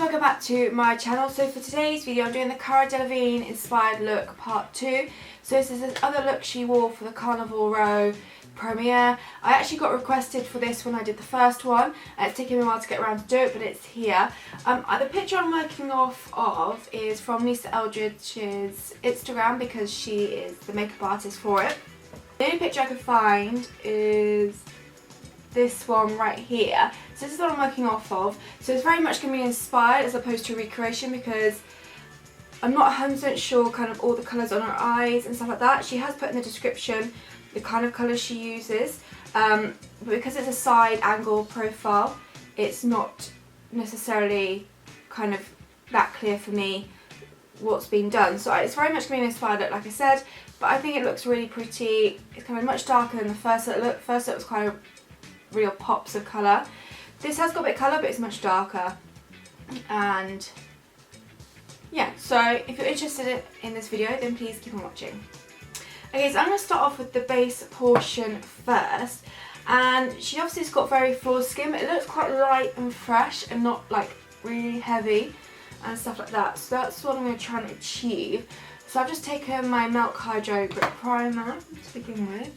welcome back to my channel. So for today's video I'm doing the Cara Delevingne inspired look part 2. So this is the other look she wore for the Carnival row premiere. I actually got requested for this when I did the first one and it's taken me a while to get around to do it, but it's here. The picture I'm working off of is from Lisa Eldridge's Instagram because she is the makeup artist for it. The only picture I could find is this one right here. So this is what I'm working off of. So it's very much going to be inspired as opposed to recreation because I'm not 100% sure kind of all the colours on her eyes and stuff like that. She has put in the description the kind of colours she uses, but because it's a side angle profile it's not necessarily kind of that clear for me what's been done. So it's very much going to be an inspired look like I said, but I think it looks really pretty. It's kind of much darker than the first look. First look was kind of real pops of colour. This has got a bit of colour but it's much darker, and yeah, so if you're interested in this video then please keep on watching. Okay, so I'm going to start off with the base portion first, and she obviously has got very flawless skin but it looks quite light and fresh and not like really heavy and stuff like that, so that's what I'm going to try and achieve. So I've just taken my Milk Hydro Grip Primer to begin with.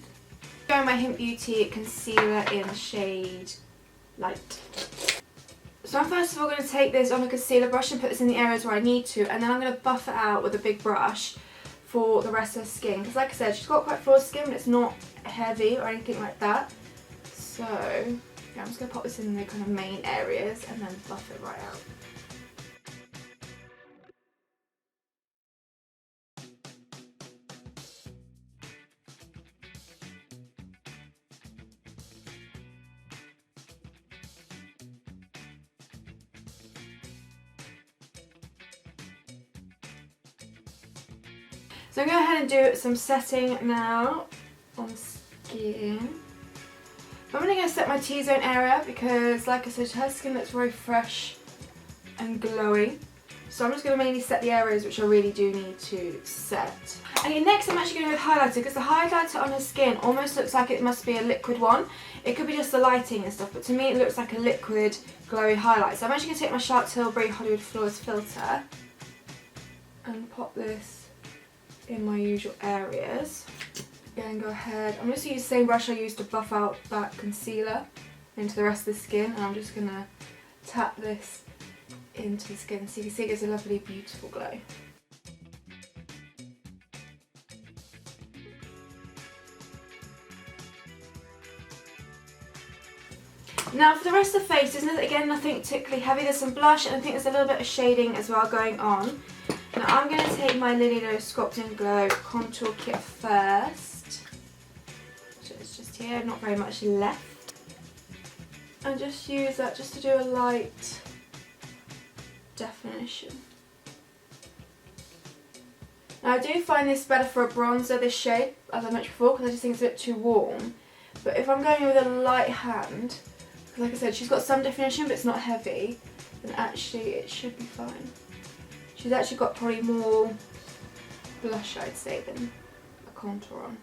Going my Hint Beauty concealer in the shade Light. So I'm first of all going to take this on a concealer brush and put this in the areas where I need to, and then I'm going to buff it out with a big brush for the rest of her skin, because like I said she's got quite flawless skin but it's not heavy or anything like that. So yeah, I'm just going to pop this in the kind of main areas and then buff it right out. So I'm going to go ahead and do some setting now on the skin. I'm only going to set my T-zone area because like I said her skin looks very fresh and glowy. So I'm just going to mainly set the areas which I really do need to set. Okay, next I'm actually going to go with highlighter because the highlighter on her skin almost looks like it must be a liquid one. It could be just the lighting and stuff, but to me it looks like a liquid glowy highlight. So I'm actually going to take my Charlotte Tilbury Hollywood Flawless filter and pop this in my usual areas. Again, go ahead. I'm just going to use the same brush I used to buff out that concealer into the rest of the skin, and I'm just going to tap this into the skin so you can see it gives a lovely beautiful glow. Now for the rest of the face, there's again nothing particularly heavy. There's some blush and I think there's a little bit of shading as well going on. Now I'm going to take my Lily Low Sculpt and Glow contour kit first, which is just here, not very much left, and just use that just to do a light definition. Now I do find this better for a bronzer, this shade, as I mentioned before, because I just think it's a bit too warm, but if I'm going with a light hand, because like I said she's got some definition but it's not heavy, then actually it should be fine. She's actually got probably more blush, I'd say, than a contour on.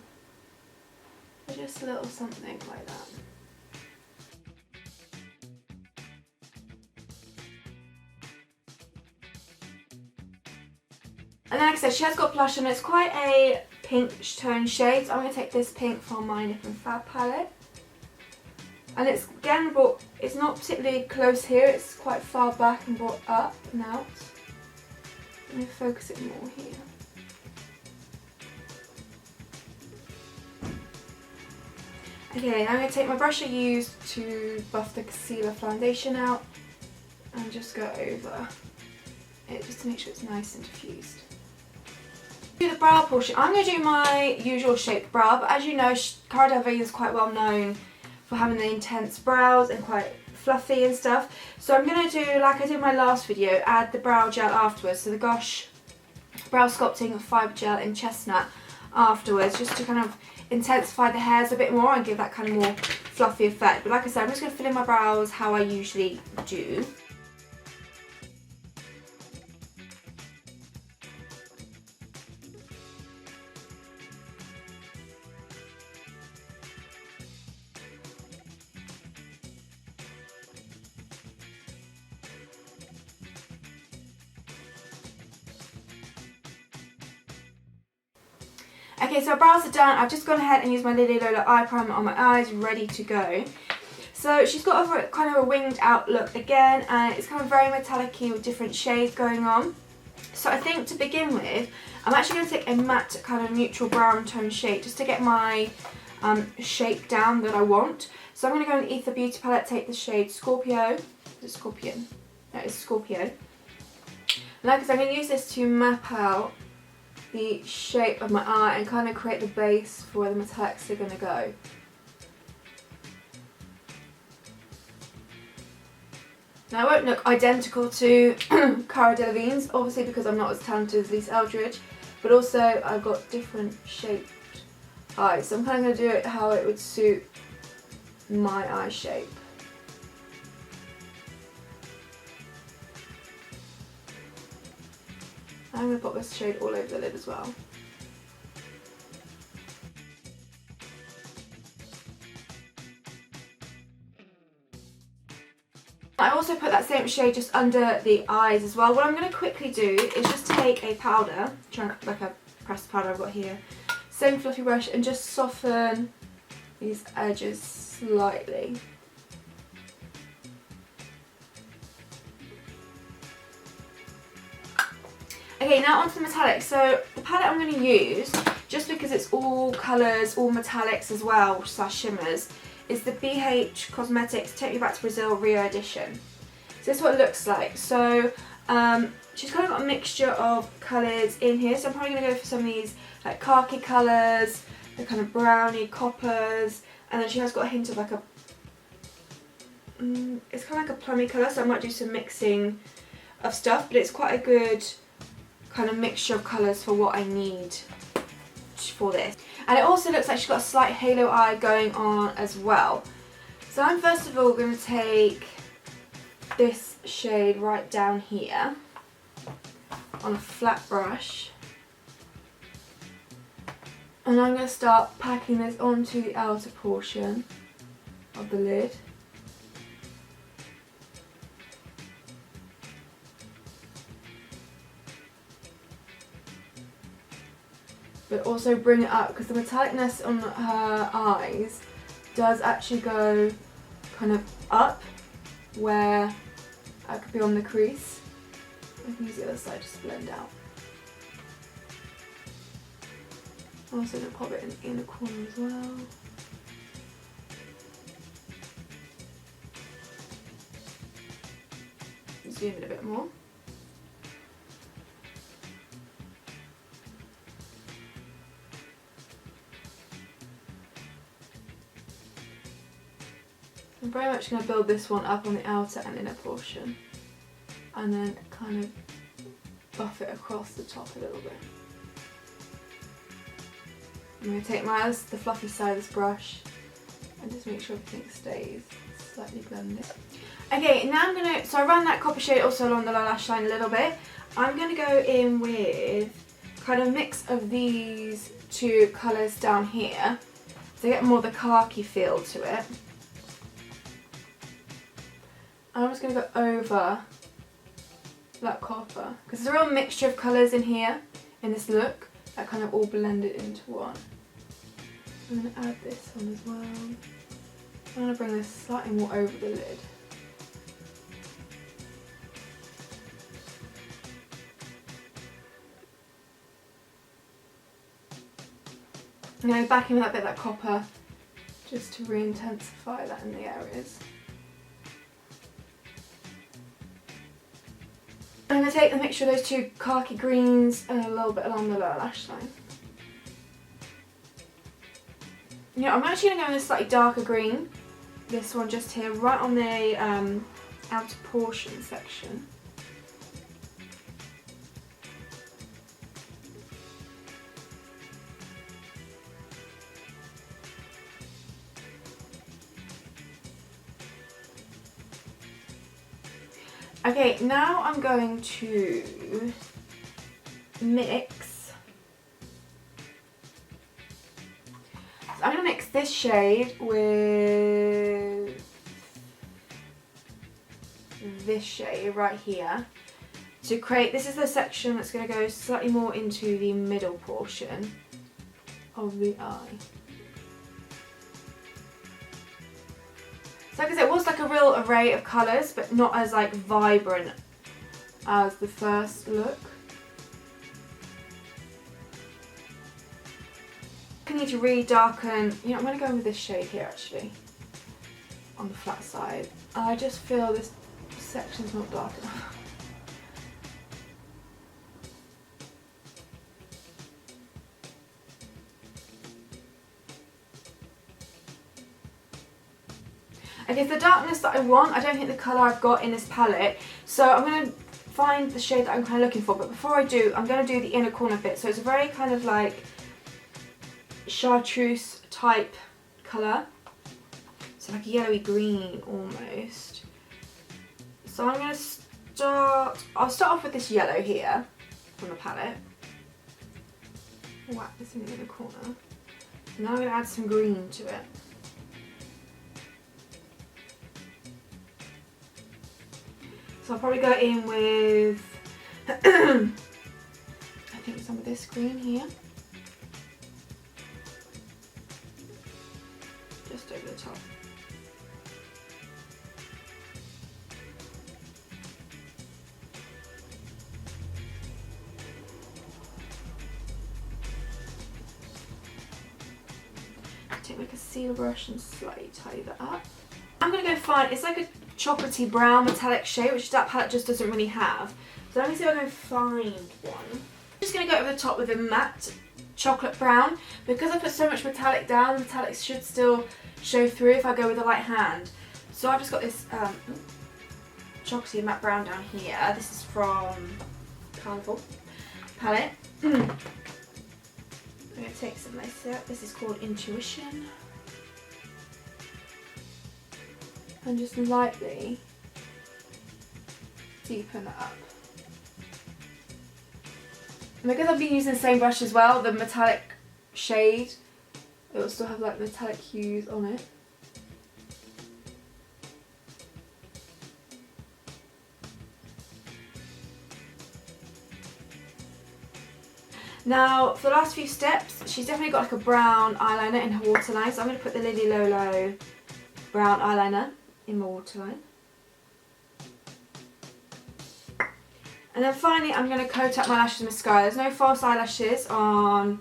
But just a little something like that. And then like I said, she has got blush on. It's quite a pink tone shade. So I'm going to take this pink from my Nip and Fab palette. And it's again brought, it's not particularly close here, it's quite far back and brought up and out. Let me focus it more here. Okay, I'm going to take my brush I used to buff the concealer foundation out and just go over it just to make sure it's nice and diffused. Do the brow portion. I'm going to do my usual shaped brow, but as you know Cara Delevingne is quite well known for having the intense brows and quite fluffy and stuff. So I'm going to do, like I did in my last video, add the brow gel afterwards. So the Gosh Brow Sculpting Fibre Gel in Chestnut afterwards, just to kind of intensify the hairs a bit more and give that kind of more fluffy effect. But like I said, I'm just going to fill in my brows how I usually do. Okay, so our brows are done. I've just gone ahead and used my Lily Lola eye primer on my eyes, ready to go. So she's got a kind of a winged out look again, and it's kind of very metallic-y with different shades going on. So I think to begin with, I'm actually going to take a matte kind of neutral brown tone shade just to get my shape down that I want. So I'm going to go in the Ether Beauty palette, take the shade Scorpio. Is it Scorpion? No, it's Scorpio. And like I said, I'm going to use this to map out the shape of my eye and kind of create the base for where the metallics are going to go. Now it won't look identical to Cara Delevingne's, obviously because I'm not as talented as Lisa Eldridge, but also I've got different shaped eyes, so I'm kind of going to do it how it would suit my eye shape. I'm going to put this shade all over the lid as well. I also put that same shade just under the eyes as well. What I'm going to quickly do is just take a powder, like a pressed powder I've got here, same fluffy brush, and just soften these edges slightly. Okay, now onto the metallics. So the palette I'm going to use, just because it's all colours, all metallics as well, slash shimmers, is the BH Cosmetics Take Me Back to Brazil Rio edition. So this is what it looks like. So she's kind of got a mixture of colours in here. So I'm probably going to go for some of these like khaki colours, the kind of browny coppers, and then she has got a hint of like a, it's kind of like a plummy colour, so I might do some mixing of stuff, but it's quite a good kind of mixture of colours for what I need for this. And it also looks like she's got a slight halo eye going on as well. So I'm first of all going to take this shade right down here on a flat brush, and I'm going to start packing this onto the outer portion of the lid. But also bring it up, because the metallicness on her eyes does actually go kind of up where I could be on the crease. I can use the other side just to blend out. I'm also going to pop it in the inner corner as well. Zoom in a bit more. I'm very much going to build this one up on the outer and inner portion, and then kind of buff it across the top a little bit. I'm going to take the fluffy side of this brush and just make sure everything stays slightly blended. Okay, now I'm going to, so I ran that copper shade also along the lower lash line a little bit. I'm going to go in with kind of a mix of these two colours down here to get more of the khaki feel to it. I'm just going to go over that copper, because there's a real mixture of colours in here, in this look, that kind of all blended into one. I'm going to add this on as well. I'm going to bring this slightly more over the lid. I'm going to back in with that bit of that copper, just to re-intensify that in the areas. I'm going to take the mixture of those two khaki greens and a little bit along the lower lash line. You know, I'm actually going to go in a slightly darker green, this one just here, right on the outer portion section. Okay, now I'm going to mix. So I'm going to mix this shade with this shade right here to create, this is the section that's going to go slightly more into the middle portion. of the eye. So like I said, it was like a real array of colours, but not as like vibrant as the first look. I need to really darken, you know, I'm going to go in with this shade here actually, on the flat side. I just feel this section's not dark enough. Okay, the darkness that I want, I don't think the colour I've got in this palette, so I'm going to find the shade that I'm kind of looking for, but before I do, I'm going to do the inner corner bit. So it's a very kind of like chartreuse type colour, so like a yellowy green almost. So I'm going to I'll start off with this yellow here from the palette, whack this in the inner corner, and then I'm going to add some green to it. So I'll probably go in with I think some of this green here. Just over the top. Take like a seal brush and slightly tidy that up. I'm going to go find, it's like a chocolatey brown metallic shade, which that palette just doesn't really have. So let me see if I can find one. I'm just going to go over the top with a matte chocolate brown. Because I put so much metallic down, the metallics should still show through if I go with a light hand. So I've just got this chocolatey matte brown down here. This is from Carnival palette. I'm going to take some nice out. This is called Intuition. And just lightly deepen that up. And because I've been using the same brush as well, the metallic shade, it will still have like metallic hues on it. Now for the last few steps, she's definitely got like a brown eyeliner in her waterline, so I'm going to put the Lily Lolo brown eyeliner in my waterline. And then finally I'm going to coat up my lashes with mascara. There's no false eyelashes on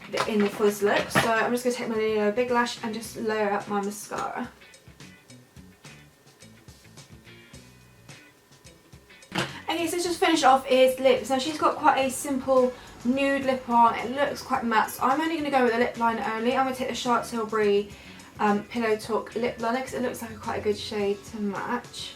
for this look, so I'm just going to take my Lily Lolo Big Lash and just layer up my mascara. Okay, so just finish off is lips. Now she's got quite a simple nude lip on. It looks quite matte, so I'm only going to go with a lip liner only. I'm going to take the Charlotte Tilbury Pillow Talk lip liner because it looks like quite a good shade to match.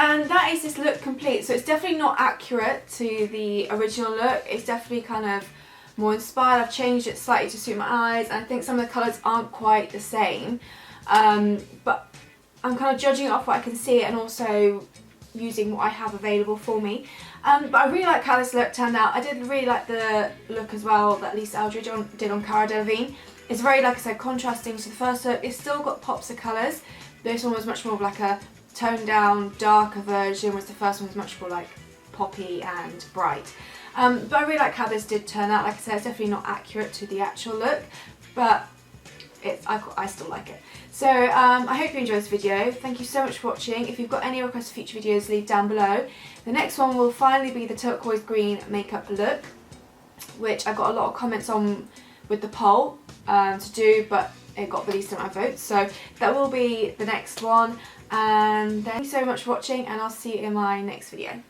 And that is this look complete. So it's definitely not accurate to the original look. It's definitely kind of more inspired. I've changed it slightly to suit my eyes, and I think some of the colours aren't quite the same. But I'm kind of judging it off what I can see and also using what I have available for me. But I really like how this look turned out. I did really like the look as well that Lisa Eldridge did on Cara Delevingne. It's very, like I said, contrasting to the first look. It's still got pops of colours. This one was much more of like a toned down, darker version, whereas the first one was much more like poppy and bright. But I really like how this did turn out. Like I said, it's definitely not accurate to the actual look, but I still like it. So I hope you enjoyed this video. Thank you so much for watching. If you've got any requests for future videos, leave down below. The next one will finally be the turquoise green makeup look, which I got a lot of comments on with the poll to do, but it got released in my votes. So that will be the next one. And thank you so much for watching, and I'll see you in my next video.